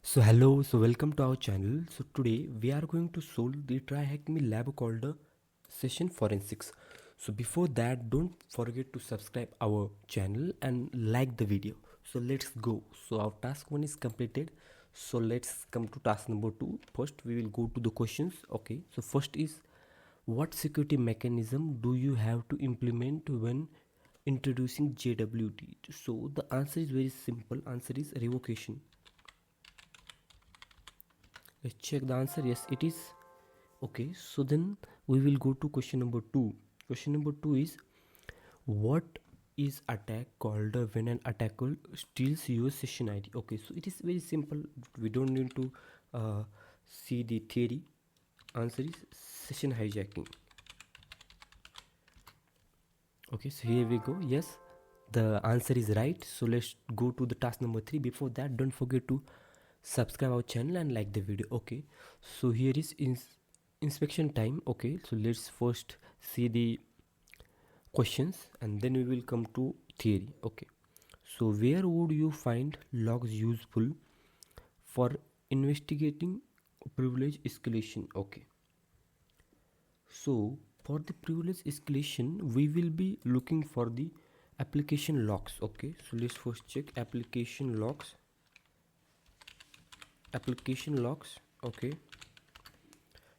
So welcome to our channel. So today we are going to solve the TryHackMe lab called session forensics. So before that, don't forget to subscribe our channel and like the video. So let's go. So our task 1 is completed. So let's come to task number 2. First we will go to the questions. Okay, so first is, what security mechanism do you have to implement when introducing JWT? So the answer is very simple. Answer is revocation. Let's check the answer. Yes, it is. Okay, so then we will go to question number 2. Question number 2 is, what is attack called when an attacker steals your session ID? Okay, so it is very simple. We don't need to see the theory. Answer is session hijacking. Okay, so here we go. Yes, the answer is right. So let's go to the task number 3. Before that, don't forget to subscribe our channel and like the video. Okay, so here is inspection time. Okay, so let's first see the questions and then we will come to theory. Okay, so where would you find logs useful for investigating privilege escalation? Okay, so for the privilege escalation we will be looking for the application logs. Okay, so let's first check application logs. Okay,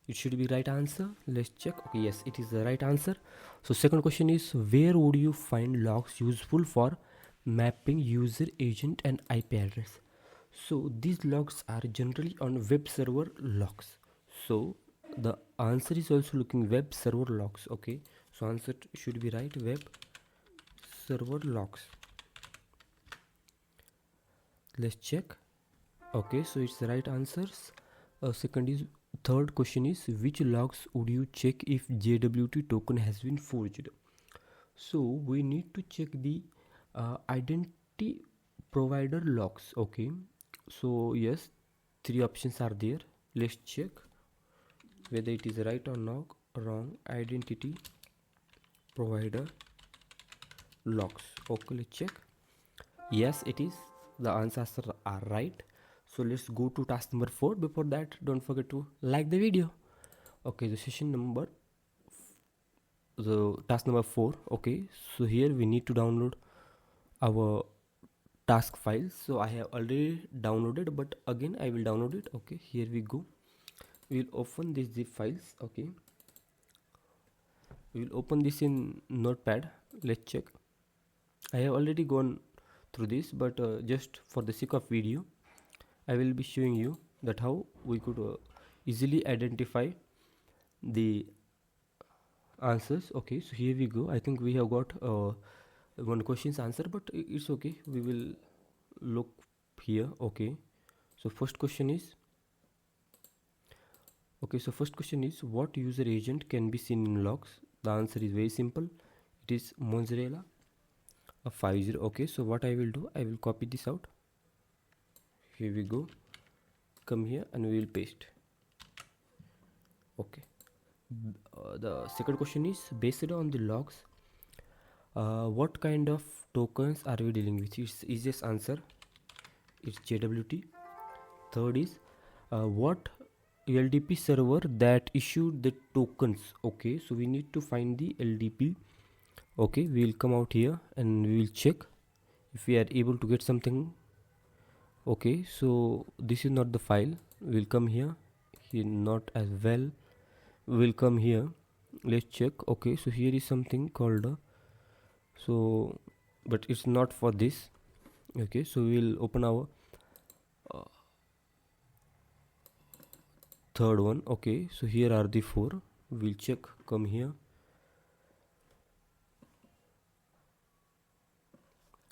it should be right answer. Let's check. Okay, yes, it is the right answer. So second question is, where would you find logs useful for mapping user, agent and IP address? So these logs are generally on web server logs. So the answer is also looking web server logs. Okay, so answer should be right, web server logs. Let's check. Okay, so it's the right answers. Third question is, which logs would you check if JWT token has been forged? So we need to check the identity provider logs. Okay, so yes, 3 options are there. Let's check whether it is right or not. Wrong. Identity provider logs. Okay, let's check. Yes, it is. The answers are right. So let's go to task number 4. Before that, don't forget to like the video. Okay, the task number 4. Okay, so here we need to download our task files. So I have already downloaded, but again I will download it. Okay, here we go. We will open these zip files. Okay, we will open this in Notepad. Let's check. I have already gone through this, but just for the sake of video, I will be showing you that how we could easily identify the answers. Okay, so here we go. I think we have got one question's answer, but it's okay. We will look here. Okay, so first question is, what user agent can be seen in logs? The answer is very simple. It is mozzarella 50. Okay, so what I will do, I will copy this out. Here we go. Come here and we will paste. Okay, the second question is, based on the logs, what kind of tokens are we dealing with? It's easiest answer, it's JWT. Third is, what LDP server that issued the tokens? Okay, so we need to find the LDP. Okay, we will come out here and we will check if we are able to get something. Okay, so this is not the file. We'll come here not as well. We'll come here. Let's check. Okay, so here is something called but it's not for this. Okay, so we'll open our third one. Okay, so here are the 4. We'll check. Come here.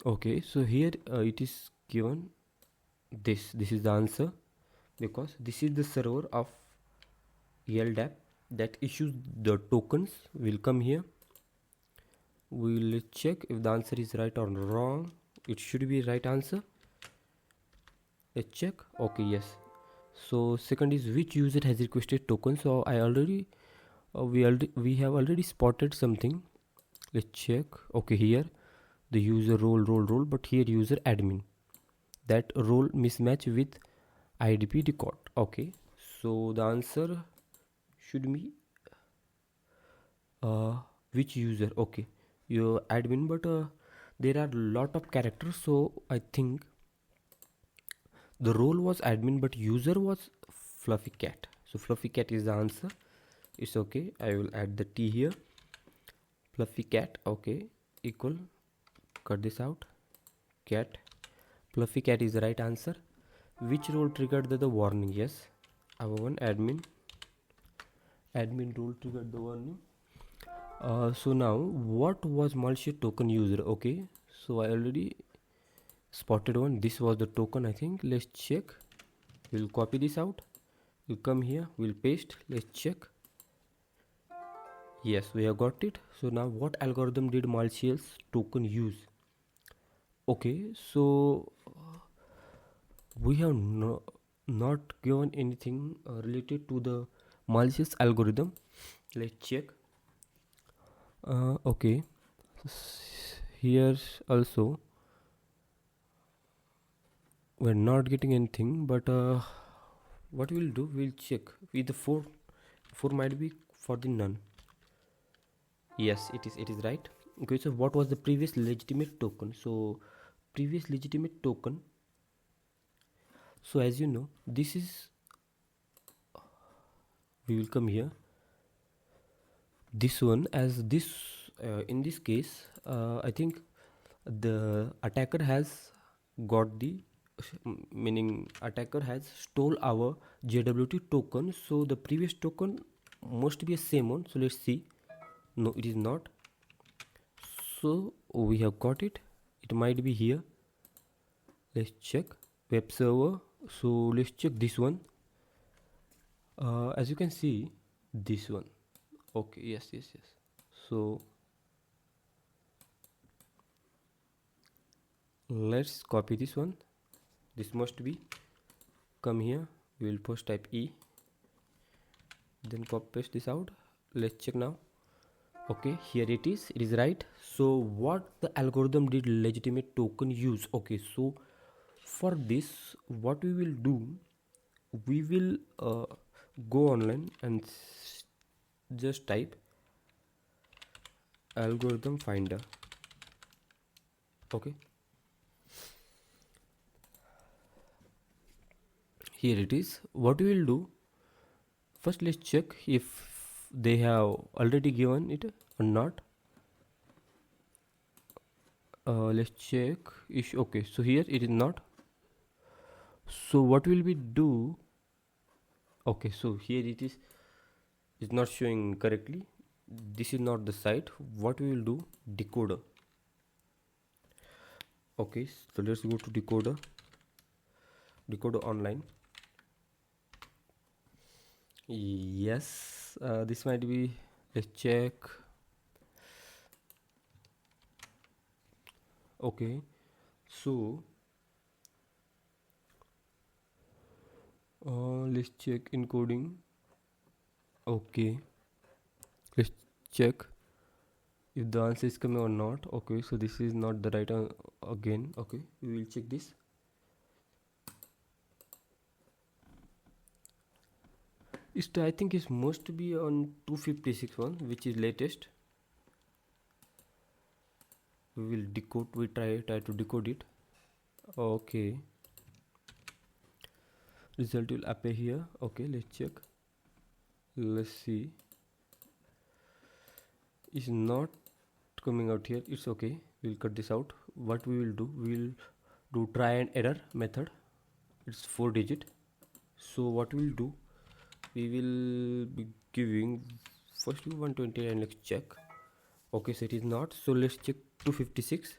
Okay, so here it is given this is the answer, because this is the server of LDAP that issues the tokens. We'll come here. We'll check if the answer is right or wrong. It should be right answer. Let's check. Okay, yes. So second is, which user has requested tokens? So I already we have already spotted something. Let's check. Okay, here the user role, but here user admin. That role mismatch with IDP record. Okay, so the answer should be which user. Okay, your admin, but there are lot of characters, so I think the role was admin but user was fluffy cat. So fluffy cat is the answer. It's okay, I will add the T here. Fluffy cat. Okay, equal, cut this out, cat. Fluffy cat is the right answer. Which role triggered the warning? Yes, our one admin role triggered the warning. So now what was malicious token user? Okay, so I already spotted one. This was the token, I think. Let's check. We'll copy this out, we'll come here, we'll paste. Let's check. Yes, we have got it. So now what algorithm did malicious token use? Okay, so we have not given anything related to the malicious algorithm. Let's check. Okay, here also we're not getting anything, but what we'll do, we'll check with the 4 might be for the none. Yes, it is right. Okay, so what was the previous legitimate token? So previous legitimate token, so as you know, this is, we will come here, this one, as this in this case I think the attacker has got the meaning attacker has stole our JWT token, so the previous token must be a same one. So let's see. No, it is not. So we have got it. It might be here. Let's check web server. So let's check this one. As you can see, this one. Okay, yes. So let's copy this one. This must be, come here, we will first type E, then copy paste this out. Let's check now. Okay, here it is right. So what the algorithm did legitimate token use? Okay, so for this what we will do, we will go online and just type algorithm finder. Okay, here it is. What we will do, first let's check if they have already given it or not. Let's check. Okay, so here it is not. So what will we do? Okay, so here it is, it's not showing correctly. This is not the site. What we will do, decoder. Okay, so let's go to decoder online. Yes, this might be, let's check. Okay, so let's check encoding. Okay, let's check if the answer is coming or not. Okay, so this is not the right again. Okay, we will check this. I think it must be on 256 one, which is latest. We will decode, we try to decode it. Okay, result will appear here. Okay, let's check. Let's see. It's not coming out here. It's okay, we'll cut this out. What we will do, we will do try and error method. It's 4 digit. So what we'll do, we will be giving first 120 and let's check. Okay, so it is not. So let's check 256.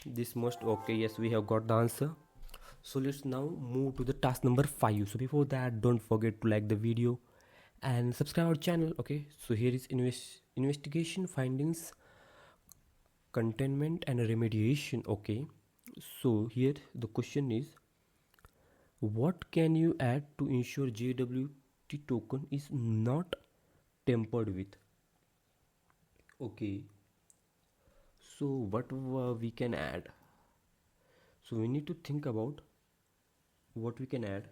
This must, okay, yes, we have got the answer. So let's now move to the task number 5. So before that, don't forget to like the video and subscribe our channel. Okay, so here is investigation findings, containment and remediation. Okay, so here the question is, what can you add to ensure JWT token is not tampered with? Okay, so what we can add? So we need to think about what we can add.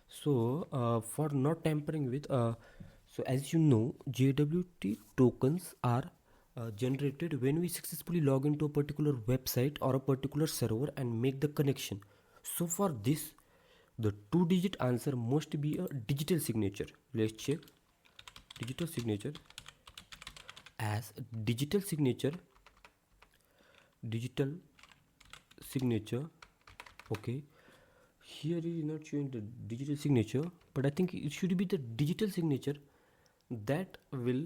So for not tampering with, so as you know, JWT tokens are generated when we successfully log into a particular website or a particular server and make the connection. So for this, the 2-digit answer must be a digital signature. Let's check digital signature. As digital signature, okay, here it is not showing the digital signature, but I think it should be the digital signature that will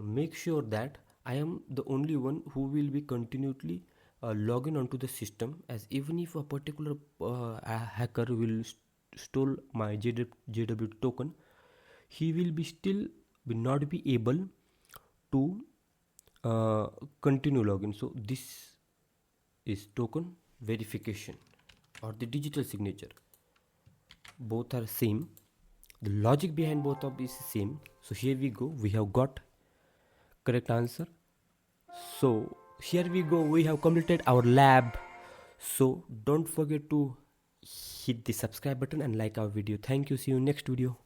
make sure that I am the only one who will be continually logging onto the system, as even if a particular hacker will stole my JWT token, he will be still will not be able to continue login. So this is token verification or the digital signature. Both are same. The logic behind both of these is same. So here we go. We have got correct answer. So here we go. We have completed our lab. So don't forget to hit the subscribe button and like our video. Thank you. See you next video.